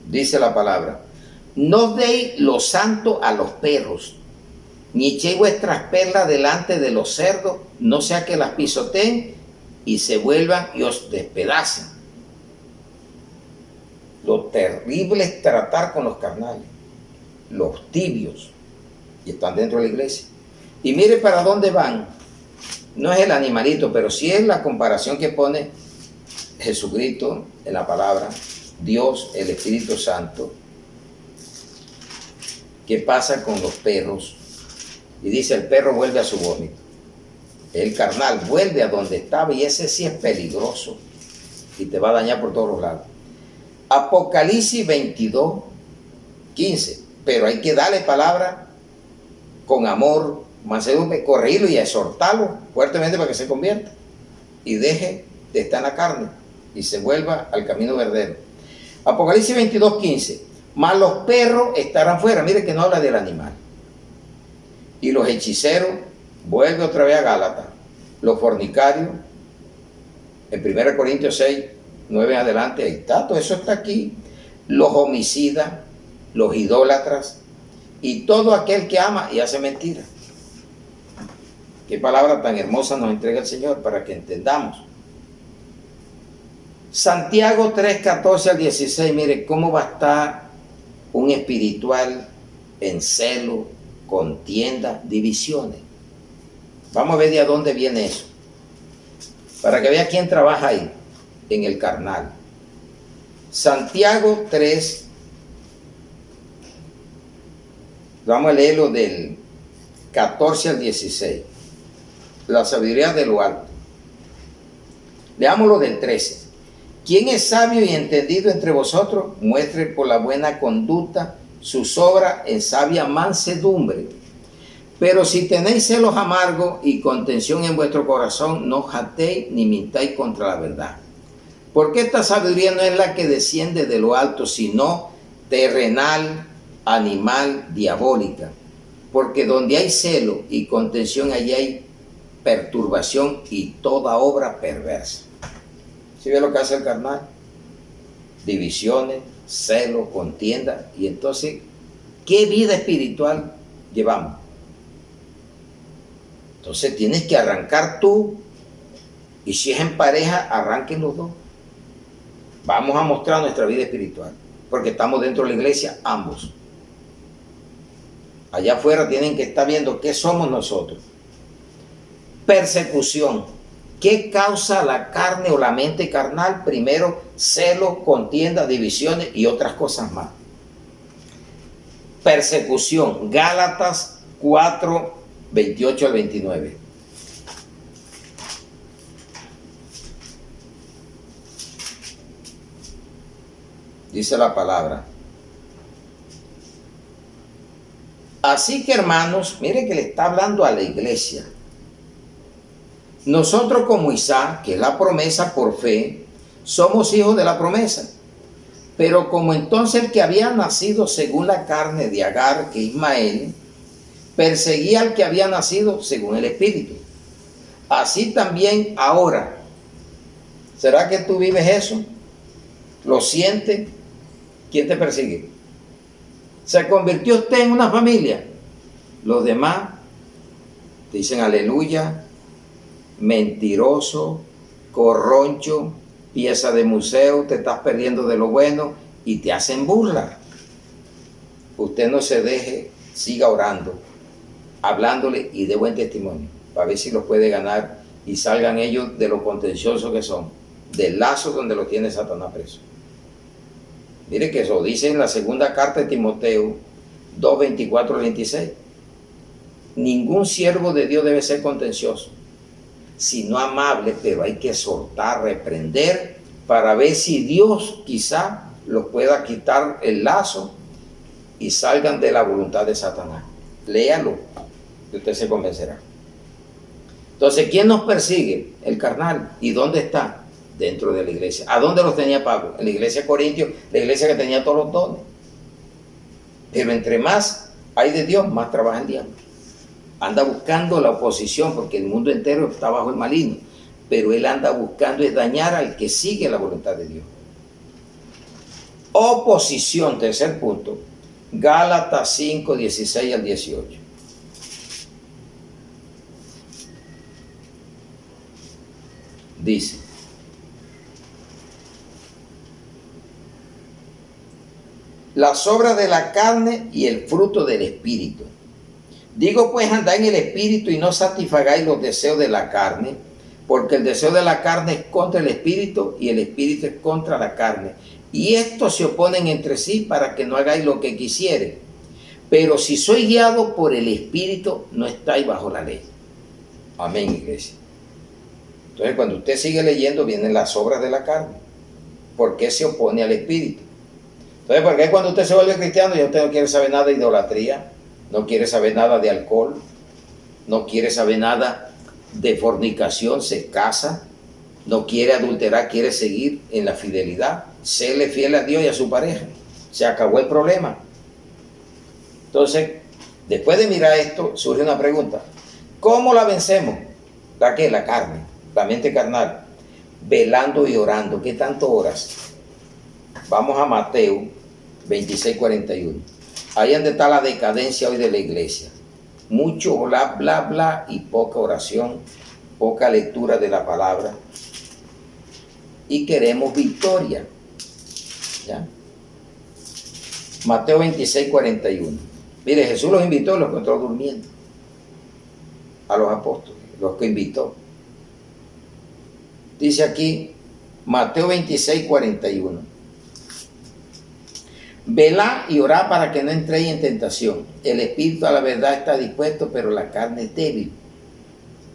Dice la palabra: no deis lo santo a los perros, ni echéis vuestras perlas delante de los cerdos, no sea que las pisoteen y se vuelvan y os despedacen. Lo terrible es tratar con los carnales, los tibios, y están dentro de la iglesia. Y mire para dónde van. No es el animalito, pero sí es la comparación que pone Jesucristo en la palabra, Dios, el Espíritu Santo. ¿Qué pasa con los perros? Y dice, el perro vuelve a su vómito. El carnal vuelve a donde estaba, y ese sí es peligroso y te va a dañar por todos los lados. Apocalipsis 22:15. Pero hay que darle palabra con amor, mansedumbre, corregirlo y exhortarlo fuertemente para que se convierta y deje de estar en la carne y se vuelva al camino verdadero. Apocalipsis 22:15. Mas los perros estarán fuera. Mire que no habla del animal. Y los hechiceros, vuelve otra vez a Gálatas. Los fornicarios, en 1 Corintios 6:9 en adelante, ahí está, todo eso está aquí. Los homicidas, los idólatras y todo aquel que ama y hace mentira. Qué palabra tan hermosa nos entrega el Señor para que entendamos. Santiago 3:14 al 16, mire cómo va a estar un espiritual en celo, contienda, divisiones. Vamos a ver de dónde viene eso, para que vea quién trabaja ahí, en el carnal. Santiago 3, vamos a leerlo del 14 al 16. La sabiduría de lo alto. Leámoslo del 13. ¿Quién es sabio y entendido entre vosotros? Muestre por la buena conducta sus obras en sabia mansedumbre. Pero si tenéis celos amargos y contención en vuestro corazón, no jactéis ni mintáis contra la verdad. Porque esta sabiduría no es la que desciende de lo alto, sino terrenal, animal, diabólica. Porque donde hay celo y contención, allí hay perturbación y toda obra perversa. ¿Sí ve lo que hace el carnal? Divisiones, celos, contienda. Y entonces, ¿qué vida espiritual llevamos? Entonces tienes que arrancar tú, y si es en pareja, arranquen los dos. Vamos a mostrar nuestra vida espiritual, porque estamos dentro de la iglesia ambos. Allá afuera tienen que estar viendo qué somos nosotros. Persecución. ¿Qué causa la carne o la mente carnal? Primero, celos, contiendas, divisiones y otras cosas más. Persecución. Gálatas 4, 28 al 29. Dice la palabra. Así que, hermanos, mire que le está hablando a la iglesia. Nosotros como Isaac, que es la promesa por fe, somos hijos de la promesa. Pero como entonces el que había nacido según la carne de Agar, que Ismael, perseguía al que había nacido según el Espíritu. Así también ahora. ¿Será que tú vives eso? ¿Lo sientes? ¿Quién te persigue? ¿Se convirtió usted en una familia? Los demás te dicen aleluya, mentiroso, corroncho, pieza de museo, te estás perdiendo de lo bueno y te hacen burla. Usted no se deje, siga orando, hablándole y dé buen testimonio, para ver si los puede ganar y salgan ellos de lo contencioso que son, del lazo donde lo tiene Satanás preso. Mire que eso dice en la segunda carta de Timoteo 2, 24 al 26. Ningún siervo de Dios debe ser contencioso, sino amable, pero hay que exhortar, reprender, para ver si Dios quizá los pueda quitar el lazo y salgan de la voluntad de Satanás. Léalo y usted se convencerá. Entonces, ¿quién nos persigue? El carnal. ¿Y dónde está? Dentro de la iglesia. ¿A dónde los tenía Pablo? En la iglesia de Corintios, la iglesia que tenía todos los dones. Pero entre más hay de Dios, más trabaja el diablo. Anda buscando la oposición, porque el mundo entero está bajo el maligno. Pero él anda buscando es dañar al que sigue la voluntad de Dios. Oposición, tercer punto. Gálatas 5, 16 al 18. Dice: las obras de la carne y el fruto del espíritu. Digo pues, andad en el espíritu y no satisfagáis los deseos de la carne, porque el deseo de la carne es contra el espíritu y el espíritu es contra la carne. Y estos se oponen entre sí para que no hagáis lo que quisiere. Pero si sois guiados por el espíritu, no estáis bajo la ley. Amén, iglesia. Entonces, cuando usted sigue leyendo, vienen las obras de la carne. ¿Por qué se opone al espíritu? Entonces, ¿por qué cuando usted se vuelve cristiano ya usted no quiere saber nada de idolatría? No quiere saber nada de alcohol, no quiere saber nada de fornicación, se casa, no quiere adulterar, quiere seguir en la fidelidad, serle fiel a Dios y a su pareja. Se acabó el problema. Entonces, después de mirar esto, surge una pregunta. ¿Cómo la vencemos? ¿La qué? La carne, la mente carnal. Velando y orando. ¿Qué tanto oras? Vamos a Mateo 26, 41. Ahí es donde está la decadencia hoy de la iglesia. Mucho bla, bla, bla y poca oración, poca lectura de la palabra. Y queremos victoria. ¿Ya? Mateo 26, 41. Mire, Jesús los invitó y los encontró durmiendo. A los apóstoles, los que invitó. Dice aquí, Mateo 26, 41. Velad y orad para que no entréis en tentación. El espíritu a la verdad está dispuesto, pero la carne es débil.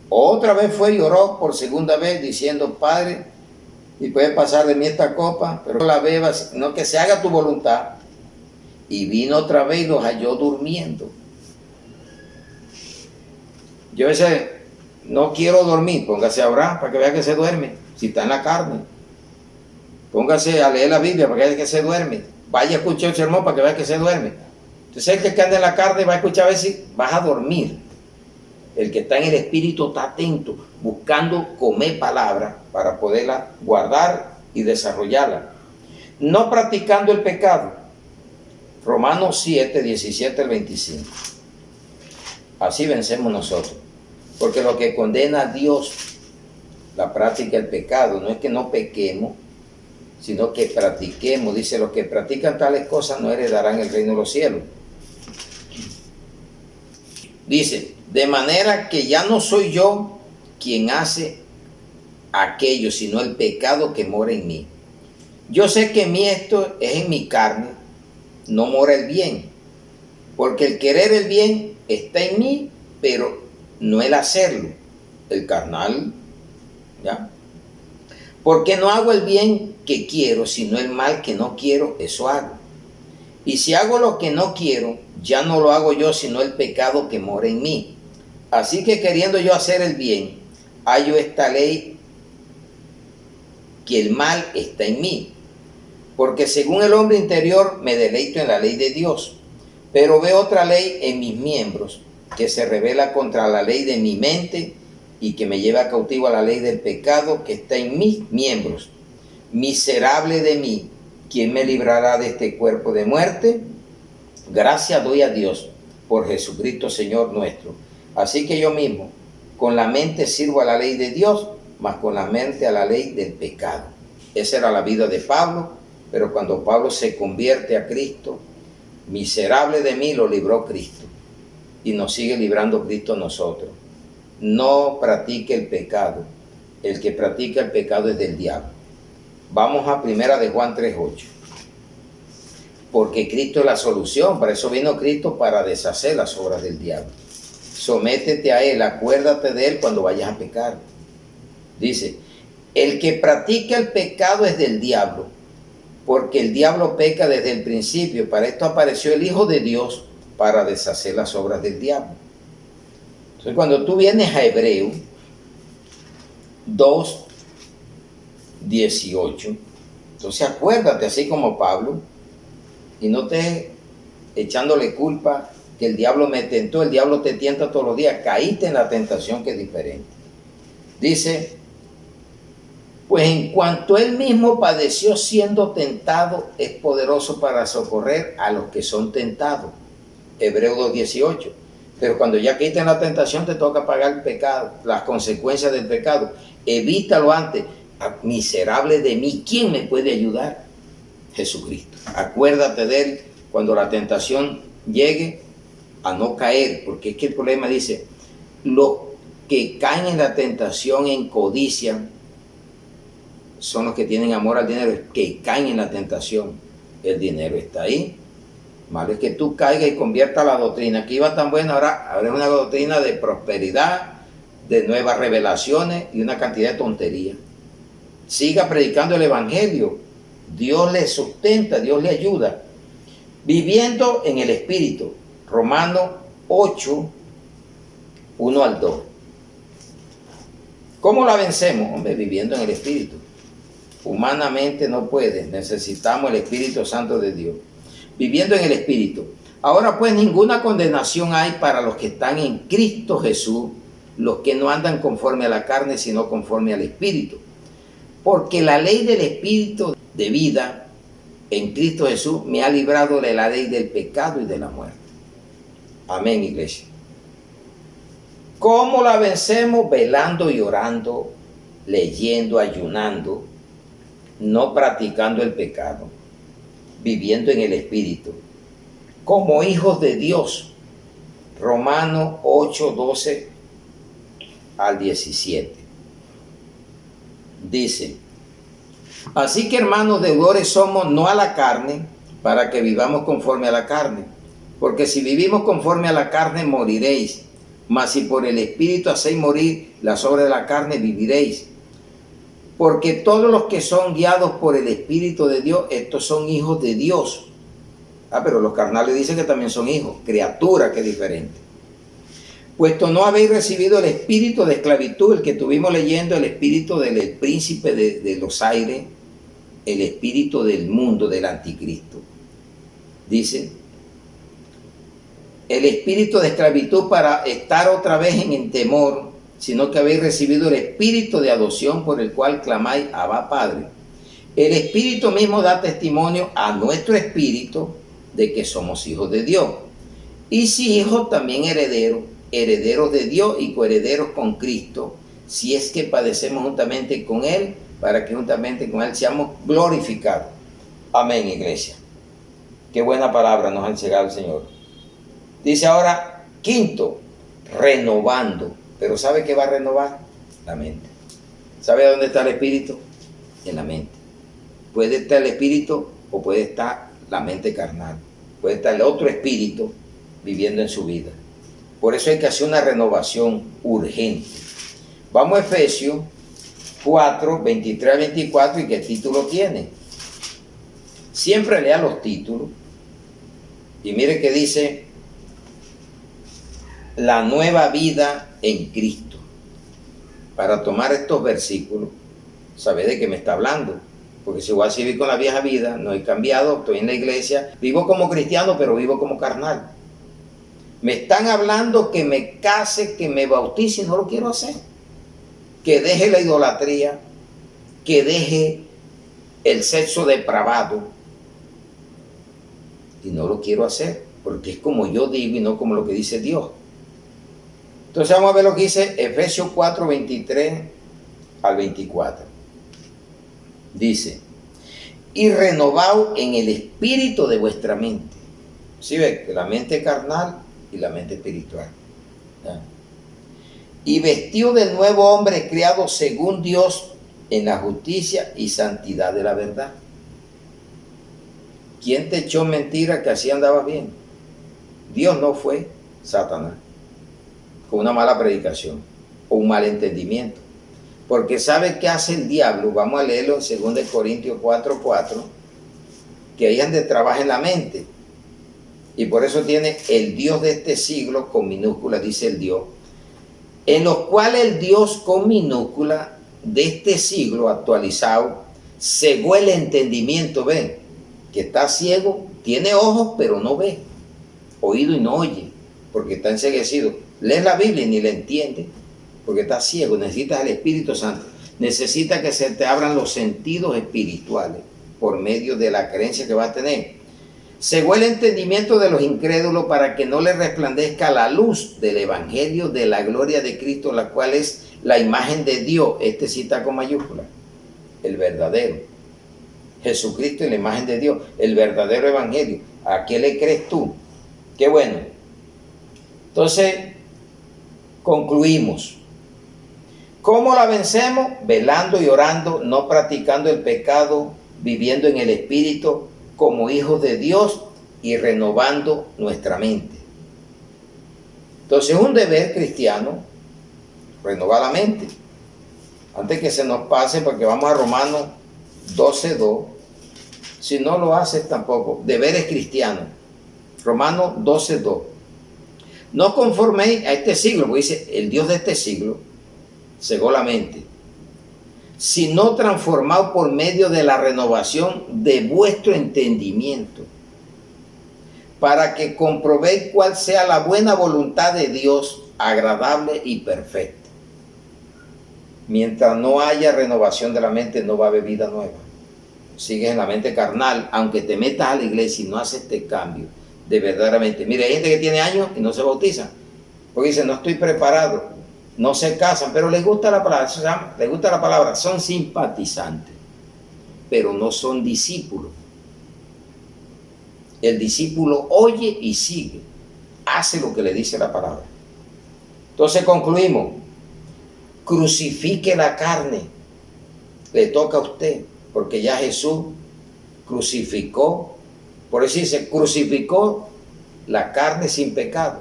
Otra vez fue y oró por segunda vez, diciendo: Padre, y puede pasar de mí esta copa, pero no la bebas, sino que se haga tu voluntad. Y vino otra vez y los halló durmiendo. Yo a veces no quiero dormir, póngase a orar para que vea que se duerme, si está en la carne. Póngase a leer la Biblia para que vea que se duerme. Vaya a escuchar el sermón para que vea que se duerme. Entonces el que anda en la carne va a escuchar a ver si vas a dormir. El que está en el espíritu está atento. buscando comer palabra para poderla guardar y desarrollarla. No practicando el pecado. Romanos 7, 17 al 25. Así vencemos nosotros. Porque lo que condena a Dios, la práctica del pecado, no es que no pequemos, sino que practiquemos. Dice, los que practican tales cosas no heredarán el reino de los cielos. Dice, de manera que ya no soy yo quien hace aquello, sino el pecado que mora en mí. Yo sé que en mí esto es en mi carne, no mora el bien, porque el querer el bien está en mí, pero no el hacerlo, el carnal, ¿ya? Porque no hago el bien que quiero, sino el mal que no quiero, eso hago. Y si hago lo que no quiero, ya no lo hago yo, sino el pecado que mora en mí. Así que queriendo yo hacer el bien, hallo esta ley, que el mal está en mí. Porque según el hombre interior me deleito en la ley de Dios, pero veo otra ley en mis miembros, que se revela contra la ley de mi mente y que me lleva cautivo a la ley del pecado que está en mis miembros. Miserable de mí, ¿quién me librará de este cuerpo de muerte? Gracias doy a Dios por Jesucristo Señor nuestro. Así que yo mismo, con la mente sirvo a la ley de Dios, mas con la mente a la ley del pecado. Esa era la vida de Pablo, pero cuando Pablo se convierte a Cristo, miserable de mí lo libró Cristo. Y nos sigue librando Cristo a nosotros. No practique el pecado. El que practica el pecado es del diablo. Vamos a 1 de Juan 3:8. Porque Cristo es la solución. Para eso vino Cristo, para deshacer las obras del diablo. Sométete a Él, acuérdate de Él cuando vayas a pecar. Dice, el que practica el pecado es del diablo, porque el diablo peca desde el principio. Para esto apareció el Hijo de Dios, para deshacer las obras del diablo. Entonces, cuando tú vienes a Hebreos 2:18, entonces acuérdate, así como Pablo, y no te echándole culpa que el diablo me tentó. El diablo te tienta todos los días. Caíste en la tentación, que es diferente. Dice, pues en cuanto él mismo padeció siendo tentado, es poderoso para socorrer a los que son tentados. Hebreos 2:18. Pero cuando ya caíste en la tentación, te toca pagar el pecado, las consecuencias del pecado. Evítalo antes. Miserable de mí, ¿quién me puede ayudar? Jesucristo. Acuérdate de Él cuando la tentación llegue, a no caer, porque es que el problema dice, los que caen en la tentación en codicia son los que tienen amor al dinero, que caen en la tentación. El dinero está ahí. Malo es que tú caigas y conviertas la doctrina que iba tan buena, ahora es una doctrina de prosperidad, de nuevas revelaciones y una cantidad de tonterías. Siga predicando el evangelio. Dios le sustenta, Dios le ayuda. Viviendo en el Espíritu. Romanos 8:1-2. ¿Cómo la vencemos? Hombre, viviendo en el Espíritu. Humanamente no puede. Necesitamos el Espíritu Santo de Dios. Viviendo en el Espíritu. Ahora pues ninguna condenación hay para los que están en Cristo Jesús, los que no andan conforme a la carne, sino conforme al Espíritu. Porque la ley del Espíritu de vida en Cristo Jesús me ha librado de la ley del pecado y de la muerte. Amén, iglesia. ¿Cómo la vencemos? Velando y orando, leyendo, ayunando, no practicando el pecado, viviendo en el Espíritu, como hijos de Dios. Romanos 8:12-17. Dice, así que hermanos, deudores somos no a la carne, para que vivamos conforme a la carne. Porque si vivimos conforme a la carne, moriréis. Mas si por el Espíritu hacéis morir las obras de la carne, viviréis. Porque todos los que son guiados por el Espíritu de Dios, estos son hijos de Dios. Pero los carnales dicen que también son hijos, criaturas, que es diferente. Puesto no habéis recibido el espíritu de esclavitud, el que estuvimos leyendo, el espíritu del príncipe de los aires, el espíritu del mundo, del anticristo. Dice, el espíritu de esclavitud para estar otra vez en temor, sino que habéis recibido el Espíritu de adopción por el cual clamáis, Abba, Padre. El Espíritu mismo da testimonio a nuestro espíritu de que somos hijos de Dios. Y si hijos, también herederos, herederos de Dios y coherederos con Cristo, si es que padecemos juntamente con Él, para que juntamente con Él seamos glorificados. Amén, iglesia. Qué buena palabra nos ha entregado el Señor. Dice ahora, quinto, renovando. Pero ¿sabe qué va a renovar? La mente. ¿Sabe dónde está el espíritu? En la mente. Puede estar el espíritu o puede estar la mente carnal. Puede estar el otro espíritu viviendo en su vida. Por eso hay que hacer una renovación urgente. Vamos a Efesios 4, 23 al 24, ¿y qué título tiene? Siempre lea los títulos. Y mire que dice, la nueva vida en Cristo. Para tomar estos versículos, ¿sabe de qué me está hablando? Porque si voy a seguir con la vieja vida, no he cambiado, estoy en la iglesia, vivo como cristiano, pero vivo como carnal. Me están hablando que me case, que me bautice, y no lo quiero hacer. Que deje la idolatría, que deje el sexo depravado. Y no lo quiero hacer, porque es como yo digo y no como lo que dice Dios. Entonces vamos a ver lo que dice Efesios 4, 23 al 24. Dice, y renovaos en el espíritu de vuestra mente. ¿Sí ve? Que la mente carnal y la mente espiritual. ¿Ya? Y vestido del nuevo hombre creado según Dios en la justicia y santidad de la verdad. ¿Quién te echó mentira que así andabas bien? Dios no, fue Satanás, con una mala predicación o un mal entendimiento. Porque ¿sabe qué hace el diablo? Vamos a leerlo en 2 Corintios 4, 4, que ahí donde trabaja en la mente. Y por eso tiene el Dios de este siglo con minúscula, dice el Dios, en los cuales el Dios con minúscula de este siglo actualizado cegó el entendimiento. Ven, que está ciego, tiene ojos pero no ve, oído y no oye, porque está enceguecido. Lees la Biblia y ni la entiende, porque está ciego. Necesitas el Espíritu Santo, necesita que se te abran los sentidos espirituales por medio de la creencia que va a tener. Cegó el entendimiento de los incrédulos para que no les resplandezca la luz del Evangelio de la gloria de Cristo, la cual es la imagen de Dios. Este sí está con mayúscula, el verdadero. Jesucristo es la imagen de Dios, el verdadero Evangelio. ¿A qué le crees tú? Qué bueno. Entonces, concluimos. ¿Cómo la vencemos? Velando y orando, no practicando el pecado, viviendo en el Espíritu, como hijos de Dios y renovando nuestra mente. Entonces es un deber cristiano renovar la mente. Antes que se nos pase, porque vamos a Romanos 12:2. Si no lo haces tampoco, deberes cristianos. Romanos 12:2. No conforméis a este siglo, porque dice el Dios de este siglo cegó la mente, sino transformado por medio de la renovación de vuestro entendimiento, para que comprobéis cuál sea la buena voluntad de Dios, agradable y perfecta. Mientras no haya renovación de la mente, no va a haber vida nueva. Sigues en la mente carnal, aunque te metas a la iglesia y no haces este cambio de verdaderamente. Mire, hay gente que tiene años y no se bautiza, porque dice, no estoy preparado. No se casan, pero les gusta la palabra, les gusta la palabra, son simpatizantes, pero no son discípulos. El discípulo oye y sigue, hace lo que le dice la palabra. Entonces concluimos, crucifique la carne, le toca a usted, porque ya Jesús crucificó, por eso dice, crucificó la carne sin pecado,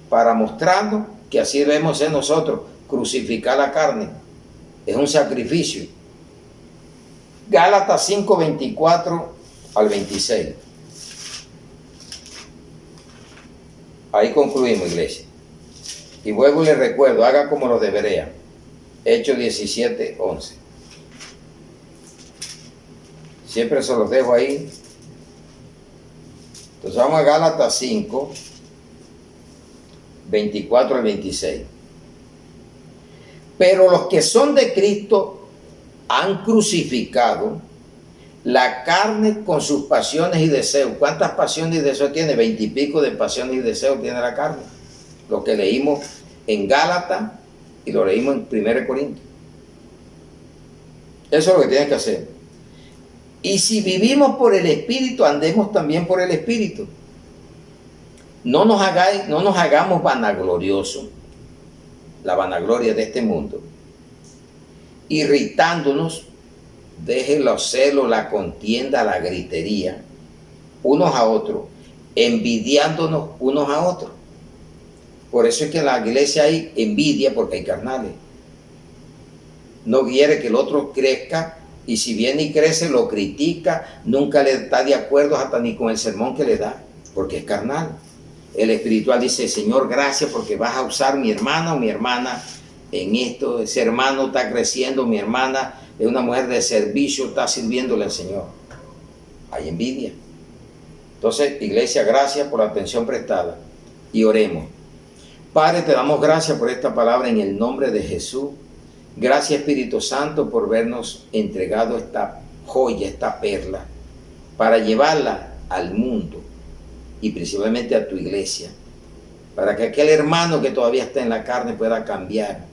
para mostrarnos que así debemos ser nosotros, crucificar la carne. Es un sacrificio. Gálatas 5, 24 al 26. Ahí concluimos, iglesia. Y vuelvo y les recuerdo, haga como los de Berea. Hechos 17, 11. Siempre se los dejo ahí. Entonces vamos a Gálatas 5, 24 al 26. Pero los que son de Cristo han crucificado la carne con sus pasiones y deseos. ¿Cuántas pasiones y deseos tiene? 20 y pico de pasiones y deseos tiene la carne. Lo que leímos en Gálatas y lo leímos en 1 Corintios. Eso es lo que tienen que hacer. Y si vivimos por el Espíritu, andemos también por el Espíritu. No nos hagamos vanagloriosos, la vanagloria de este mundo, irritándonos. Deje los celos, la contienda, la gritería, unos a otros, envidiándonos unos a otros. Por eso es que en la iglesia hay envidia, porque hay carnales. No quiere que el otro crezca, y si viene y crece, lo critica, nunca le está de acuerdo hasta ni con el sermón que le da, porque es carnal. El espiritual dice: Señor, gracias porque vas a usar mi hermana o mi hermana en esto. Ese hermano está creciendo, mi hermana es una mujer de servicio, está sirviéndole al Señor. Hay envidia. Entonces, iglesia, gracias por la atención prestada y oremos. Padre, te damos gracias por esta palabra en el nombre de Jesús. Gracias, Espíritu Santo, por vernos entregado esta joya, esta perla, para llevarla al mundo y principalmente a tu iglesia, para que aquel hermano que todavía está en la carne pueda cambiar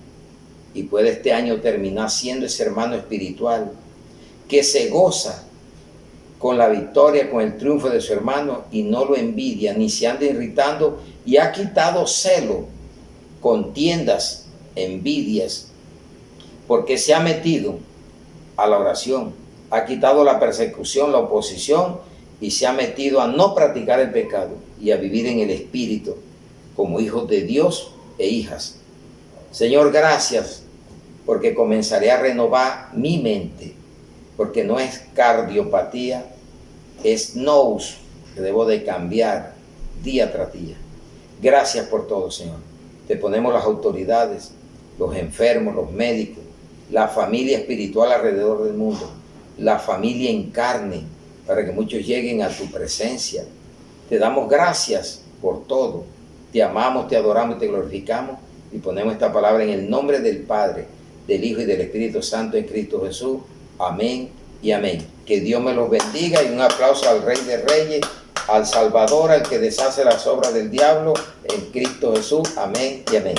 y pueda este año terminar siendo ese hermano espiritual que se goza con la victoria, con el triunfo de su hermano, y no lo envidia ni se anda irritando, y ha quitado celo, contiendas, envidias, porque se ha metido a la oración, ha quitado la persecución, la oposición, y se ha metido a no practicar el pecado y a vivir en el Espíritu como hijos de Dios e hijas. Señor, gracias, porque comenzaré a renovar mi mente, porque no es cardiopatía, es nous que debo de cambiar día tras día. Gracias por todo, Señor. Te ponemos las autoridades, los enfermos, los médicos, la familia espiritual alrededor del mundo, la familia en carne, para que muchos lleguen a tu presencia. Te damos gracias por todo. Te amamos, te adoramos y te glorificamos. Y ponemos esta palabra en el nombre del Padre, del Hijo y del Espíritu Santo en Cristo Jesús. Amén y amén. Que Dios me los bendiga, y un aplauso al Rey de Reyes, al Salvador, al que deshace las obras del diablo, en Cristo Jesús. Amén y amén.